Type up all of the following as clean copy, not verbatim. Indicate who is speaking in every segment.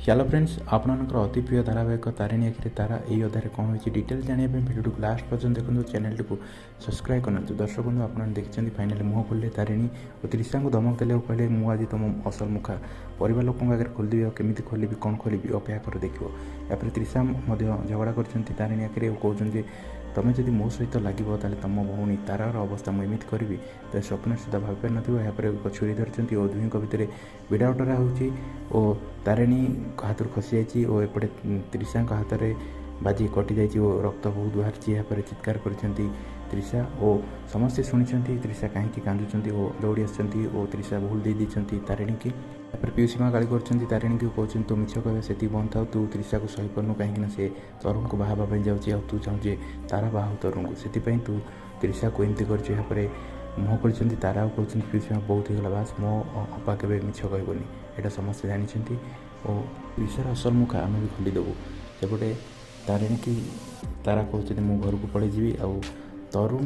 Speaker 1: चलो फ्रेंड्स आपनकर अति प्रिय धारावाहिक तारिणी आखिरे तारा यही अध्याय कौन हो डिटेल जाना भिडियो को लास्ट पर्यटन देखो चैनल को सब्सक्राइब करना दर्शक बंधु आप देखते फाइनाली मुह खोलिले तारिणी और त्रिशा को धमक देले कहले मुझे तुम असल मुखा परिवार लोक आगे खोलदेवी केमी खोलि कौन खोलि अपेक्षा कर देखो यापर त्रिशा झगड़ा कर तारिणी आखिरे कहते तुम जब मो सहित लगे ताले तुम भौणी तारार अवस्था मुझे करी तो स्वप्न सुधा भाव पार नापर एक छुरी धरती और दुहीं भितर विड़ा उटरा हो तारिणी हाथ खसी जाइए और एपटे त्रिशा हाथ में बाजी कटि जाइए और रक्त बहुत बाहरी यापर चित्कार कर त्रिशा और समस्ते शुणी त्रिशा कहीं कांदुंट और दौड़ी आसुँच और त्रिशा भूल दे दी तारिणी की यापर पीयूसी माँ गाड़ी कर तारिणी की कहते तू मिछ कह से बंद था तू त्रिशा को सही पार्नु कहीं से तरुण को बाहर जाऊँगी तू चाहूजे तारा बाहु तरुण को से तू त्रिशा को एमती कर मुह कर तारा कहते पीयूसी माँ बहुत ही गला बास मो अपा के मिछ कहबनी यहाँ समस्ते जानते और त्रिशार असल मुख आम भी खोलीदेवु सेपटे तारिणी की तारा कहते मु घर को पलैजी आउ तरुण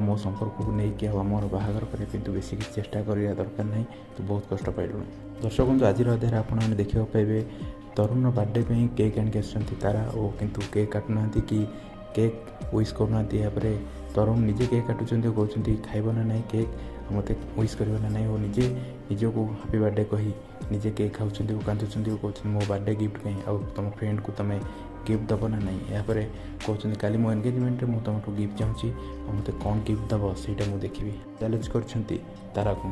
Speaker 1: मो संपर्क को लेकिन आमर बाहागर करने किंतु बेसी किसी चेष्टा करा दरकार नहीं तो बहुत कष्ट पाइलु दर्शक बंधु आज अध्याय आपने देखा पाइबे तरुण बर्थडे पे केक आनिक तारा और किंतु केक काटुना कि केक विश करना तरुण निजे केक काटुंट कहते खाइब ना ना केक मत विश कर ना ना और निजे निजक हापी बर्थडे कही निजे केक खाऊँ कांदुंट कहते मो बर्थडे गिफ्ट कहीं आउ तुम फ्रेंड को तुम गिफ्ट दब ना ना यापर कहते काली मो एंगेजमेंट में तुमठू गिफ्ट चाहूँगी मत कौन गिफ्ट दब से मुझे देखी चैलेंज कर तारा को।